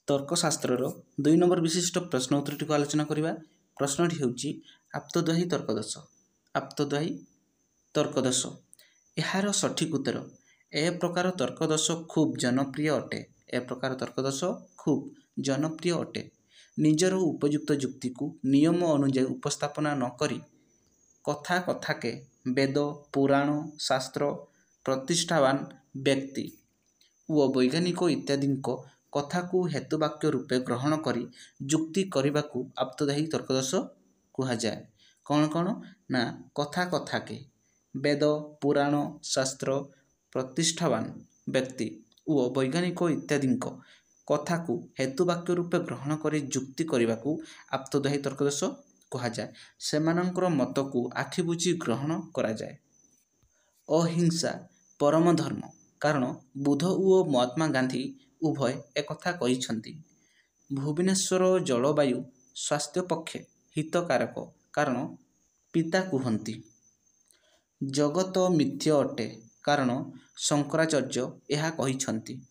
तर्कशास्त्र 2 नंबर विशिष्ट प्रश्न उत्तरटी को आलोचना करवा। प्रश्नटी होची आप्तद्वयी तर्कदोष। आप्तद्वयी तर्कदोष यार सठिक उत्तर ए प्रकार तर्कदोष खूब जनप्रिय अटे। ए प्रकार तर्कदोष खूब जनप्रिय अटे। निजर उपयुक्त युक्ति को नियम अनुଯାयी उपस्थापना न करी कथा कथाके वेद पुराण शास्त्र प्रतिष्ठावान व्यक्ति व वैज्ञानिक इत्यादि कथा को हेतुवाक्य रूपे ग्रहण करी युक्ति करने को आप्तद्वयी तर्कदोष कुहाଯାଏ। कौन कौन ना कथा कथाके वेद पुराण शास्त्र प्रतिष्ठावान व्यक्ति व वैज्ञानिक इत्यादि कथा को हेतुवाक्य रूपे ग्रहण करी युक्ति करने को आप्तद्वयी तर्कदोष कुहाଯାଏ। सेमानंकर मत को आखि बुझी ग्रहण करा जाए। अहिंसा परम धर्म कारण बुद्ध और महात्मा गांधी उभय एकथा कहिछंती। भुवनेश्वर जलवायु स्वास्थ्य पक्षे हितकारक कारण पिता कुहंती। जगत मिथ्य अटे कारण शंकराचार्य यह कहिछंती।